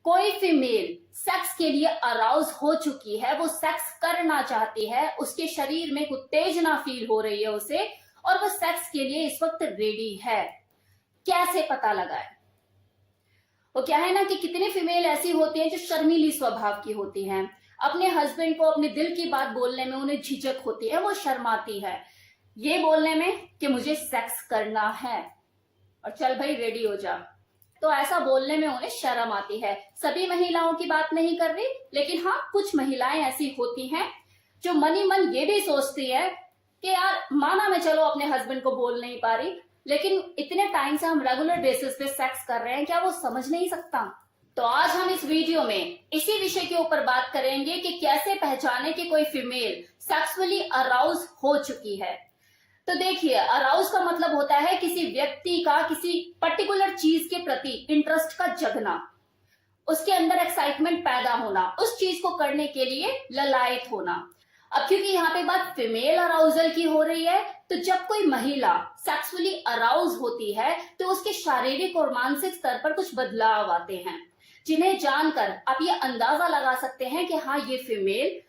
कोई female sex के लिए अराउज हो चुकी है, वो सेक्स करना चाहती है, उसके शरीर में उत्तेजना फील हो रही है उसे, और वो सेक्स के लिए इस वक्त रेडी है, कैसे पता लगाए? वो क्या है ना कि कितनी फीमेल ऐसी होती हैं जो शर्मीली स्वभाव की होती हैं, अपने हस्बैंड को अपने दिल की बात बोलने में उन्हें झिझक होती है, वो शर्माती है ये बोलने में कि मुझे सेक्स करना है और चल भाई रेडी हो जा। तो ऐसा बोलने में उन्हें शर्म आती है। सभी महिलाओं की बात नहीं कर रही, लेकिन हाँ कुछ महिलाएं ऐसी होती हैं जो मन ही मन ये भी सोचती है कि यार माना मैं चलो अपने हस्बैंड को बोल नहीं पा रही, लेकिन इतने टाइम से हम रेगुलर बेसिस पे सेक्स कर रहे हैं, क्या वो समझ नहीं सकता? तो आज हम इस वीडियो में इसी विषय के ऊपर बात करेंगे कि कैसे पहचाने कि कोई फीमेल सेक्सुअली अराउज हो चुकी है। तो देखिए, अराउज का मतलब होता है किसी व्यक्ति का किसी पर्टिकुलर चीज के प्रति इंटरेस्ट का जगना, उसके अंदर एक्साइटमेंट पैदा होना, उस चीज को करने के लिए ललायत होना। अब क्योंकि यहाँ पे बात फीमेल अराउजल की हो रही है, तो जब कोई महिला सेक्सुअली अराउज होती है तो उसके शारीरिक और मानसिक स्तर पर कुछ बदलाव आते हैं, जिन्हें जानकर आप ये अंदाजा लगा सकते हैं कि हाँ ये फीमेल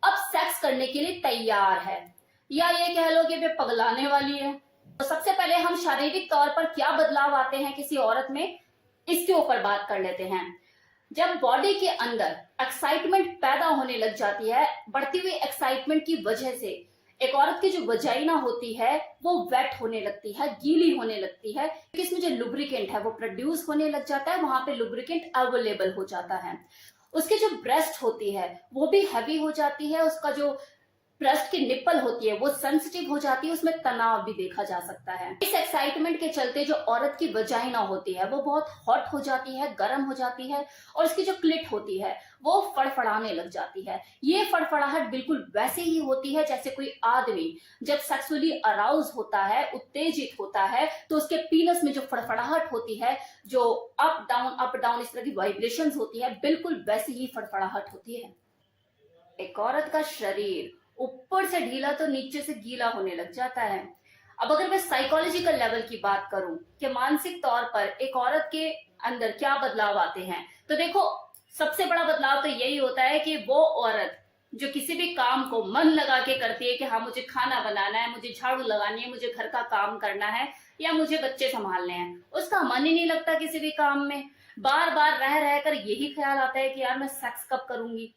अब सेक्स करने के लिए तैयार है, या ये कह लो कि वे पगलाने वाली है। तो सबसे पहले हम शारीरिक तौर पर क्या बदलाव आते हैं किसी औरत में, इसके ऊपर बात कर लेते हैं। जब बॉडी के अंदर एक्साइटमेंट पैदा होने लग जाती है, बढ़ती हुई एक्साइटमेंट की वजह से एक औरत की जो वजाइना होती है वो वेट होने लगती है, गीली होने लगती है, क्योंकि इसमें जो लुब्रिकेंट है वो प्रोड्यूस होने लग जाता है, वहां पे लुब्रिकेंट अवेलेबल हो जाता है। उसकी जो ब्रेस्ट होती है वो भी हैवी हो जाती है, उसका जो ब्रेस्ट की निप्पल होती है वो सेंसिटिव हो जाती है, उसमें तनाव भी देखा जा सकता है। इस एक्साइटमेंट के चलते जो औरत की वजाइना होती है वो बहुत हॉट हो जाती है, गर्म हो जाती है, और इसकी जो क्लिट होती है वो फड़फड़ाने लग जाती है। ये फड़फड़ाहट बिल्कुल वैसे ही होती है जैसे कोई आदमी जब सेक्सुअली अराउज होता है, उत्तेजित होता है, तो उसके पीनस में जो फड़फड़ाहट होती है, जो अप डाउन इस तरह की वाइब्रेशंस होती है, बिल्कुल वैसी ही फड़फड़ाहट होती है। एक औरत का शरीर ऊपर से ढीला तो नीचे से गीला होने लग जाता है। अब अगर मैं साइकोलॉजिकल लेवल की बात करूं कि मानसिक तौर पर एक औरत के अंदर क्या बदलाव आते हैं, तो देखो सबसे बड़ा बदलाव तो यही होता है कि वो औरत जो किसी भी काम को मन लगा के करती है कि हाँ मुझे खाना बनाना है, मुझे झाड़ू लगानी है, मुझे घर का काम करना है, या मुझे बच्चे संभालने हैं, उसका मन ही नहीं लगता किसी भी काम में। बार बार रह रहकर यही ख्याल आता है कि यार मैं सेक्स कब करूंगी।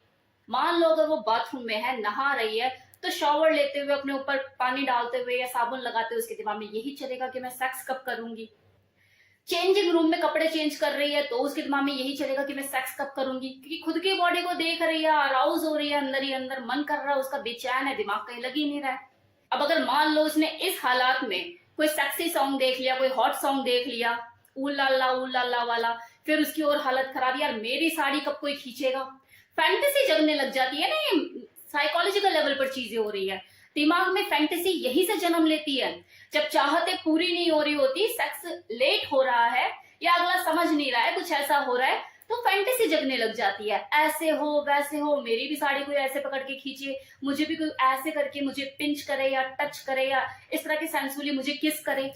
मान लो अगर वो बाथरूम में है, नहा रही है, तो शॉवर लेते हुए अपने ऊपर पानी डालते हुए या साबुन लगाते हुए उसके दिमाग में यही चलेगा कि मैं सेक्स कब करूंगी। चेंजिंग रूम में कपड़े चेंज कर रही है तो उसके दिमाग में यही चलेगा कि मैं सेक्स कब करूंगी, क्योंकि खुद की बॉडी को देख रही है, अराउज हो रही है, अंदर ही अंदर मन कर रहा है, उसका बेचैन है, दिमाग कहीं लग ही नहीं रहा है। अब अगर मान लो उसने इस हालात में कोई सेक्सी सॉन्ग देख लिया, कोई हॉट सॉन्ग देख लिया, ऊ ला वाला, फिर उसकी और हालत खराब, यार मेरी साड़ी कब कोई खींचेगा, फैंटेसी जगने लग जाती है ना। ये साइकोलॉजिकल लेवल पर चीजें हो रही है, दिमाग में फैंटेसी यही से जन्म लेती है। जब चाहते पूरी नहीं हो रही होती, सेक्स लेट हो रहा है या अगला समझ नहीं रहा है, कुछ ऐसा हो रहा है, तो फैंटेसी जगने लग जाती है, ऐसे हो वैसे हो, मेरी भी साड़ी कोई ऐसे पकड़ के खींचे, मुझे भी कोई ऐसे करके मुझे पिंच करे या टच करे या इस तरह के सेंसुअली मुझे किस करे,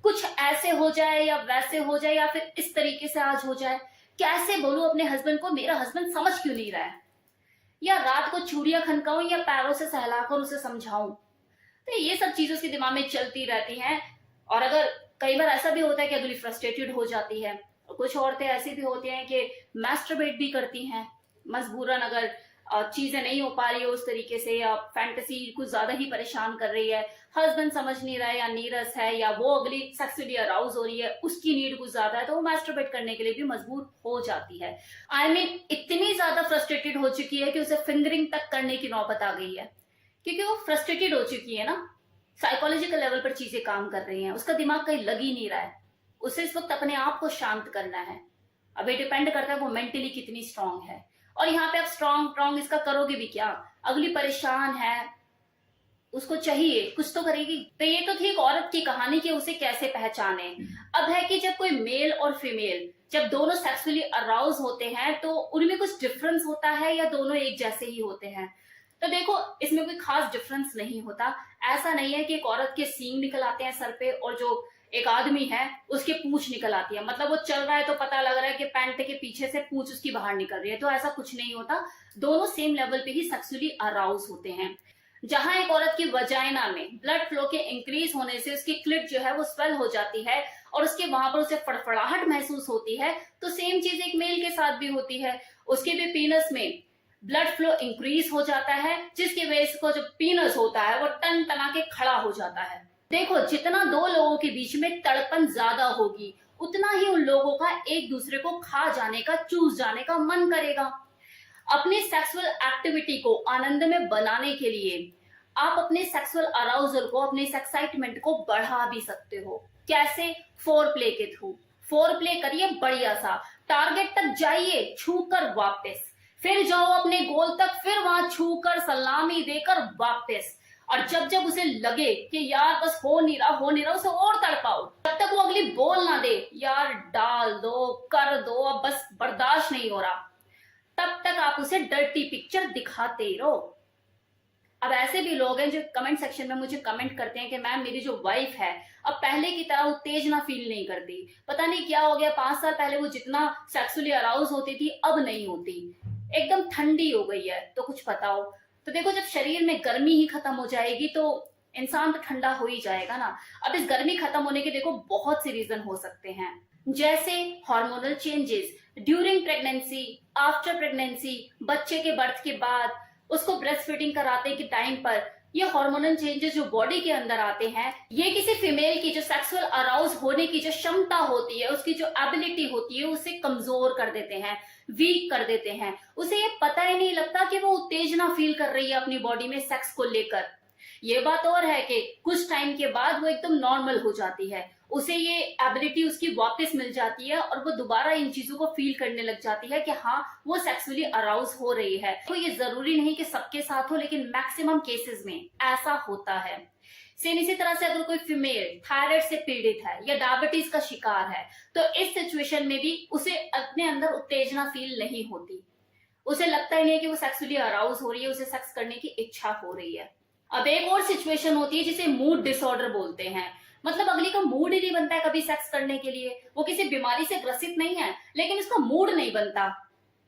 कुछ ऐसे हो जाए या वैसे हो जाए, या फिर इस तरीके से आज हो जाए। कैसे बोलूं अपने हस्बैंड को, मेरा हस्बैंड समझ क्यों नहीं रहा है, या रात को चूड़ियां खनकाऊं या पैरों से सहलाकर उसे समझाऊं। तो ये सब चीजें उसके दिमाग में चलती रहती हैं। और अगर कई बार ऐसा भी होता है कि अगली फ्रस्ट्रेटेड हो जाती है, और कुछ औरतें ऐसी भी होती हैं कि मैस्टरबेट भी करती हैं मजबूरन, अगर चीजें नहीं हो पा रही है उस तरीके से, या फैंटेसी कुछ ज्यादा ही परेशान कर रही है, हस्बैंड समझ नहीं रहा है या नीरस है, या वो अगली सेक्सुअली अराउज हो रही है, उसकी नीड कुछ ज्यादा है, तो वो मैस्टरबेट करने के लिए भी मजबूर हो जाती है। आई मीन इतनी ज्यादा फ्रस्ट्रेटेड हो चुकी है कि उसे फिंगरिंग तक करने की नौबत आ गई है, क्योंकि वो फ्रस्ट्रेटेड हो चुकी है ना, साइकोलॉजिकल लेवल पर चीजें काम कर रही हैं, उसका दिमाग कहीं लग ही नहीं रहा है, उसे इस वक्त अपने आप को शांत करना है। अब ये डिपेंड करता है वो मेंटली कितनी स्ट्रांग है, और यहाँ पे आप स्ट्रांग इसका करोगे भी क्या, अगली परेशान है, उसको चाहिए कुछ तो करेगी। तो ये तो थी एक औरत की कहानी कि उसे कैसे पहचाने। अब है कि जब कोई मेल और फीमेल जब दोनों सेक्सुअली अराउज होते हैं तो उनमें कुछ डिफरेंस होता है या दोनों एक जैसे ही होते हैं। तो देखो इसमें कोई खास डिफरेंस नहीं होता। ऐसा नहीं है कि एक औरत के सींग निकल आते हैं सर पे और जो एक आदमी है, उसके पूंछ निकल आती है, मतलब वो चल रहा है तो पता लग रहा है कि पैंट के पीछे से पूंछ उसकी बाहर निकल रही है। तो ऐसा कुछ नहीं होता, दोनों सेम लेवल पे ही सेक्सुअली अराउज होते हैं। जहां एक औरत की वजाइना में ब्लड फ्लो के इंक्रीज होने से उसकी क्लिट जो है वो स्वेल हो जाती है और उसके वहां पर उसे फड़फड़ाहट महसूस होती है, तो सेम चीज एक मेल के साथ भी होती है। उसके भी पीनस में ब्लड फ्लो इंक्रीज हो जाता है, जिसकी वजह से जो पीनस होता है वो टन तना के खड़ा हो जाता है। देखो, जितना दो लोगों के बीच में तड़पन ज्यादा होगी, उतना ही उन लोगों का एक दूसरे को खा जाने का, चूस जाने का मन करेगा। अपनी सेक्सुअल एक्टिविटी को आनंद में बनाने के लिए आप अपने सेक्सुअल अराउजल को, अपने एक्साइटमेंट को बढ़ा भी सकते हो। कैसे? फोर प्ले के थ्रू। फोर प्ले करिए बढ़िया सा, टारगेट तक जाइए, छूकर वापस, फिर जाओ अपने गोल तक, फिर वहां छूकर सलामी देकर वापस। और जब जब उसे लगे कि यार बस हो नहीं रहा, उसे और तड़पाओ। जब तक वो अगली बोल ना दे यार डाल दो, कर दो, अब बस बर्दाश्त नहीं हो रहा, तब तक आप उसे डर्टी पिक्चर दिखाते ही रहो। अब ऐसे भी लोग हैं जो कमेंट सेक्शन में मुझे कमेंट करते हैं कि मैम मेरी जो वाइफ है अब पहले की तरह उत्तेजना फील नहीं करती, पता नहीं क्या हो गया, 5 साल पहले वो जितना सेक्सुअली अराउज होती थी अब नहीं होती, एकदम ठंडी हो गई है। तो कुछ बताओ। तो देखो, जब शरीर में गर्मी ही खत्म हो जाएगी तो इंसान तो ठंडा हो ही जाएगा ना। अब इस गर्मी खत्म होने के देखो बहुत से रीजन हो सकते हैं, जैसे hormonal changes during pregnancy, after pregnancy, बच्चे के बर्थ के बाद, उसको ब्रेस्ट फीडिंग कराते के टाइम पर ये हार्मोनल चेंजेस जो बॉडी के अंदर आते हैं, ये किसी फीमेल की जो सेक्सुअल अराउज होने की जो क्षमता होती है, उसकी जो एबिलिटी होती है, उसे कमजोर कर देते हैं, वीक कर देते हैं। उसे ये पता ही नहीं लगता कि वो उत्तेजना फील कर रही है अपनी बॉडी में सेक्स को लेकर। ये बात और है कि कुछ टाइम के बाद वो एकदम नॉर्मल हो जाती है, उसे ये एबिलिटी उसकी वापस मिल जाती है और वो दोबारा इन चीजों को फील करने लग जाती है कि हाँ वो सेक्सुअली अराउज हो रही है। तो ये जरूरी नहीं कि सबके साथ हो, लेकिन मैक्सिमम केसेस में ऐसा होता है। सेम इसी तरह से अगर कोई फीमेल थायराइड से पीड़ित है या डायबिटीज का शिकार है, तो इस सिचुएशन में भी उसे अपने अंदर उत्तेजना फील नहीं होती, उसे लगता ही नहीं कि वो सेक्सुअली अराउज हो रही है, उसे सेक्स करने की इच्छा हो रही है। अब एक और सिचुएशन होती है जिसे मूड डिसऑर्डर बोलते हैं, मतलब अगली का मूड ही नहीं बनता है कभी सेक्स करने के लिए। वो किसी बीमारी से ग्रसित नहीं है, लेकिन उसका मूड नहीं बनता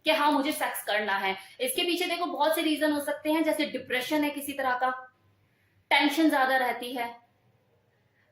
कि हाँ मुझे सेक्स करना है। इसके पीछे देखो बहुत से रीजन हो सकते हैं, जैसे डिप्रेशन है किसी तरह का, टेंशन ज्यादा रहती है,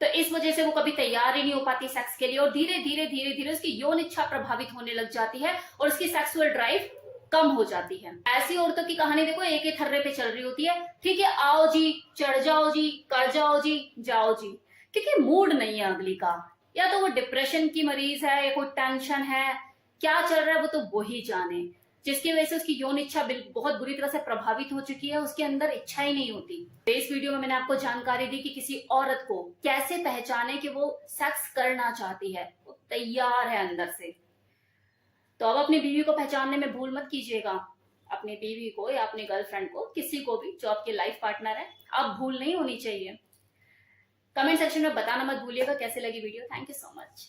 तो इस वजह से वो कभी तैयार ही नहीं हो पाती सेक्स के लिए, और धीरे धीरे उसकी यौन इच्छा प्रभावित होने लग जाती है और उसकी सेक्सुअल ड्राइव कम हो जाती है। ऐसी औरतों की कहानी देखो एक ही थर्रे पे चल रही होती है, ठीक है आओ जी, चढ़ जाओ जी, कर जाओ जी, जाओ जी, क्योंकि मूड नहीं है अगली का, या तो वो डिप्रेशन की मरीज है या कोई टेंशन है, क्या चल रहा है वो तो वो ही जाने, जिसकी वजह से उसकी यौन इच्छा बहुत बुरी तरह से प्रभावित हो चुकी है, उसके अंदर इच्छा ही नहीं होती। तो इस वीडियो में मैंने आपको जानकारी दी कि किसी औरत को कैसे पहचाने कि वो सेक्स करना चाहती है, वो तैयार है अंदर से। तो अब अपनी बीवी को पहचानने में भूल मत कीजिएगा, अपनी बीवी को या अपने गर्लफ्रेंड को, किसी को भी जो आपके लाइफ पार्टनर है, अब भूल नहीं होनी चाहिए। कमेंट सेक्शन में बताना मत भूलिएगा कैसे लगी video. Thank you so much.